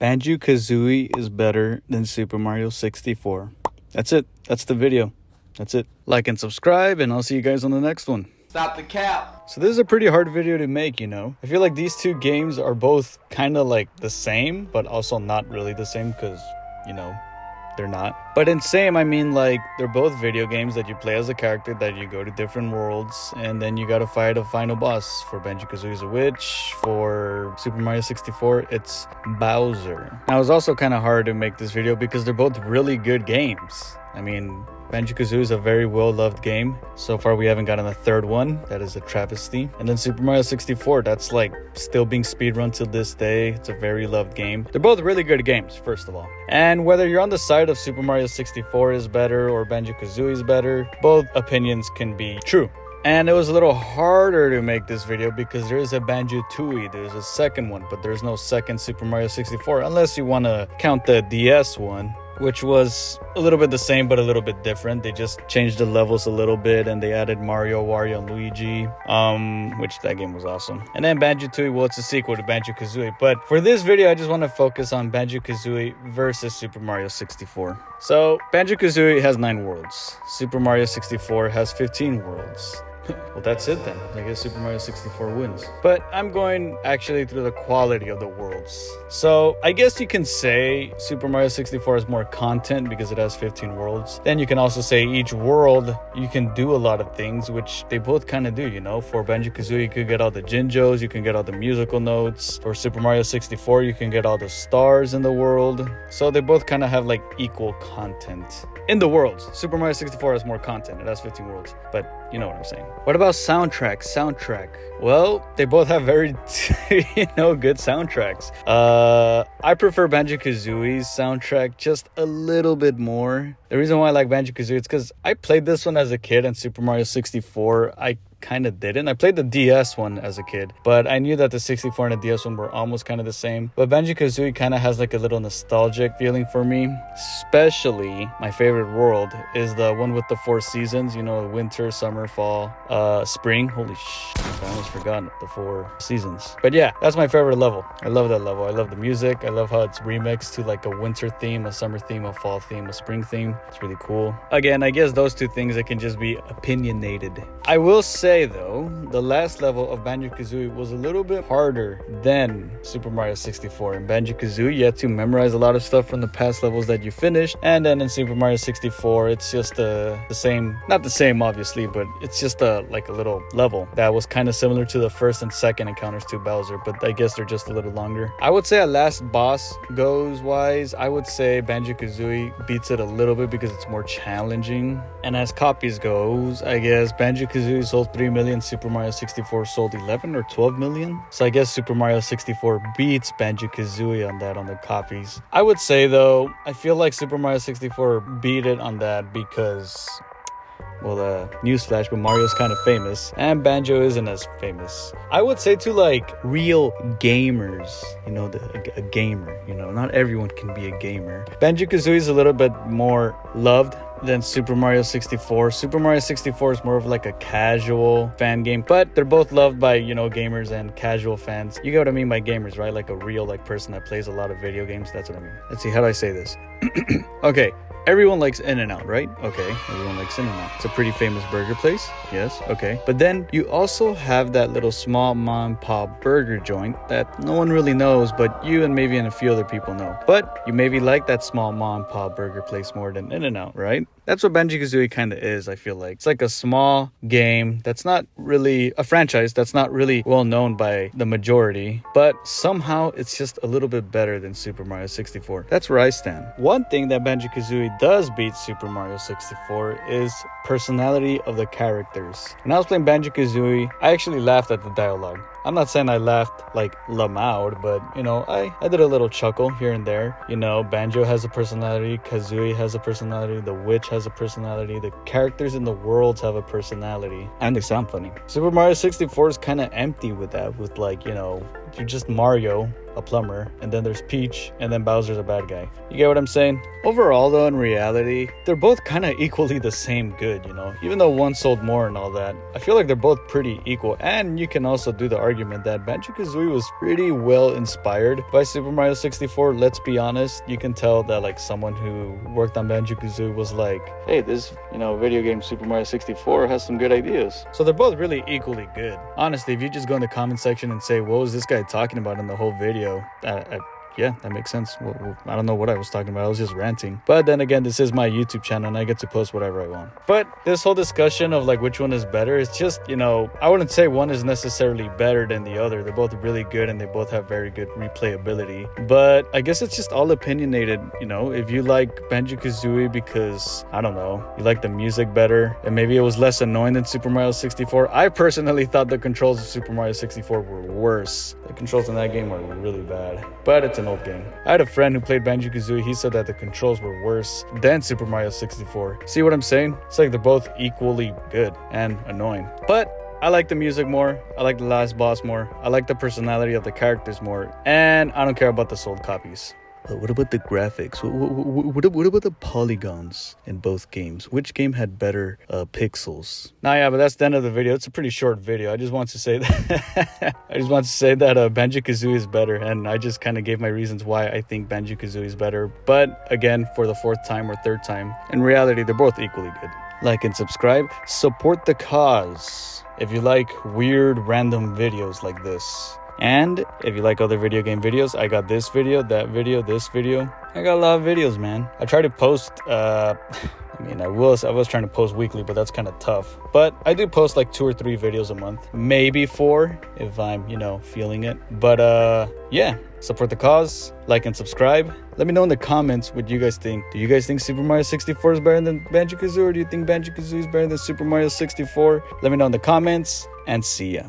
Banjo Kazooie is better than Super Mario 64. That's it. That's the video. That's it. Like and subscribe, and I'll see you guys on the next one. Stop the cap. So this is a pretty hard video to make, you know. I feel like these two games are both kind of like the same, but also not really the same because, you know, they're not. But in same, I mean like they're both video games that you play as a character, that you go to different worlds, and then you gotta fight a final boss. For Banjo Kazooie is a witch. For Super Mario 64, it's Bowser. Now, it was also kind of hard to make this video because they're both really good games. I mean, Banjo Kazooie is a very well-loved game. So far, we haven't gotten a third one. That is a travesty. And then Super Mario 64, that's like still being speedrun to this day. It's a very loved game. They're both really good games, first of all. And whether you're on the side of Super Mario 64 is better or Banjo Kazooie is better, both opinions can be true. And it was a little harder to make this video because there is a Banjo Kazooie. There's a second one, but there's no second Super Mario 64 unless you want to count the DS one, which was a little bit the same but a little bit different. They just changed the levels a little bit and they added Mario, Wario, and Luigi, which that game was awesome. And then Banjo Kazooie, well, it's a sequel to Banjo Kazooie. But for this video, I just want to focus on Banjo Kazooie versus Super Mario 64. So Banjo Kazooie has 9 worlds. Super Mario 64 has 15 worlds. Well, that's it then. I guess Super Mario 64 wins. But I'm going actually through the quality of the worlds. So I guess you can say Super Mario 64 has more content because it has 15 worlds. Then you can also say each world, you can do a lot of things, which they both kind of do, you know. For Banjo Kazooie, you can get all the Jinjos, you can get all the musical notes. For Super Mario 64, you can get all the stars in the world. So they both kind of have like equal content in the worlds. Super Mario 64 has more content. It has 15 worlds, but you know what I'm saying. What about soundtrack? Well, they both have very, good soundtracks. I prefer Banjo Kazooie's soundtrack just a little bit more. The reason why I like Banjo Kazooie is because I played this one as a kid, and Super Mario 64, I kind of didn't. I played the DS one as a kid, but I knew that the 64 and the DS one were almost kind of the same. But Banjo Kazooie kind of has like a little nostalgic feeling for me. Especially my favorite world is the one with the 4 seasons, you know, winter, summer, fall, spring. Holy shit, I almost forgot the 4 seasons. But yeah, that's my favorite level. I love that level. I love the music. I love how it's remixed to like a winter theme, a summer theme, a fall theme, a spring theme. It's really cool. Again, I guess those two things that can just be opinionated. I will say though, the last level of Banjo Kazooie was a little bit harder than Super Mario 64. In Banjo Kazooie, you had to memorize a lot of stuff from the past levels that you finished, and then in Super Mario 64, it's just the same, not the same obviously, but it's just like a little level that was kind of similar to the first and second encounters to Bowser, but I guess they're just a little longer. I would say at last boss goes wise, I would say Banjo Kazooie beats it a little bit because it's more challenging. And as copies goes, I guess Banjo Kazooie sold 3 million, Super Mario 64 sold 11 or 12 million. So I guess Super Mario 64 beats Banjo Kazooie on that, on the copies. I would say though, I feel like Super Mario 64 beat it on that because, well, newsflash, but Mario's kind of famous and Banjo isn't as famous. I would say to like real gamers, you know, a gamer, you know, not everyone can be a gamer. Banjo Kazooie is a little bit more loved than Super Mario 64. Super Mario 64 is more of like a casual fan game, but they're both loved by, you know, gamers and casual fans. You get what I mean by gamers, right? Like a real like person that plays a lot of video games. That's what I mean. Let's see, how do I say this? Okay. Everyone likes In-N-Out, right? Okay, everyone likes In-N-Out. It's a pretty famous burger place. Yes, okay. But then you also have that little small mom and pop burger joint that no one really knows, but you and maybe a few other people know. But you maybe like that small mom and pop burger place more than In-N-Out, right? That's what Banjo Kazooie kind of is, I feel like. It's like a small game that's not really a franchise, that's not really well known by the majority, but somehow it's just a little bit better than Super Mario 64. That's where I stand. One thing that Banjo Kazooie does beat Super Mario 64 is personality of the characters. When I was playing Banjo Kazooie, I actually laughed at the dialogue. I'm not saying I laughed like loud, but you know, I did a little chuckle here and there. You know, Banjo has a personality, Kazooie has a personality, the witch has a personality, the characters in the worlds have a personality, and they sound funny. Super Mario 64 is kind of empty with that, with like, you know, you're just Mario, a plumber, and then there's Peach, and then Bowser's a bad guy. You get what I'm saying? Overall, though, in reality, they're both kind of equally the same good, you know? Even though one sold more and all that, I feel like they're both pretty equal. And you can also do the argument that Banjo Kazooie was pretty well inspired by Super Mario 64. Let's be honest, you can tell that like someone who worked on Banjo Kazooie was like, hey, this, you know, video game Super Mario 64 has some good ideas. So they're both really equally good. Honestly, if you just go in the comment section and say, what was this guy talking about in the whole video? Yeah, that makes sense. Well, I don't know what I was talking about. I was just ranting. But then again, this is my YouTube channel and I get to post whatever I want. But this whole discussion of like which one is better, it's just, you know, I wouldn't say one is necessarily better than the other. They're both really good and they both have very good replayability. But I guess it's just all opinionated, you know. If you like Banjo-Kazooie because, I don't know, you like the music better and maybe it was less annoying than Super Mario 64. I personally thought the controls of Super Mario 64 were worse. The controls in that game were really bad. But it's an old game. I had a friend who played Banjo-Kazooie. He said that the controls were worse than Super Mario 64. See what I'm saying? It's like they're both equally good and annoying. But I like the music more. I like the last boss more. I like the personality of the characters more. And I don't care about the sold copies. What about the graphics? What about the polygons in both games? Which game had better pixels? Nah, yeah, but that's the end of the video. It's a pretty short video. I just want to say that Banjo-Kazooie is better, and I just kind of gave my reasons why I think Banjo-Kazooie is better. But again, for the fourth time or third time, in reality, they're both equally good. Like and subscribe. Support the cause if you like weird, random videos like this. And if you like other video game videos, I got this video, that video, this video. I got a lot of videos, man. I try to post, I was trying to post weekly, but that's kind of tough. But I do post like 2 or 3 videos a month. Maybe 4 if I'm, you know, feeling it. But yeah, support the cause, like and subscribe. Let me know in the comments what you guys think. Do you guys think Super Mario 64 is better than Banjo-Kazooie, or do you think Banjo-Kazooie is better than Super Mario 64? Let me know in the comments, and see ya.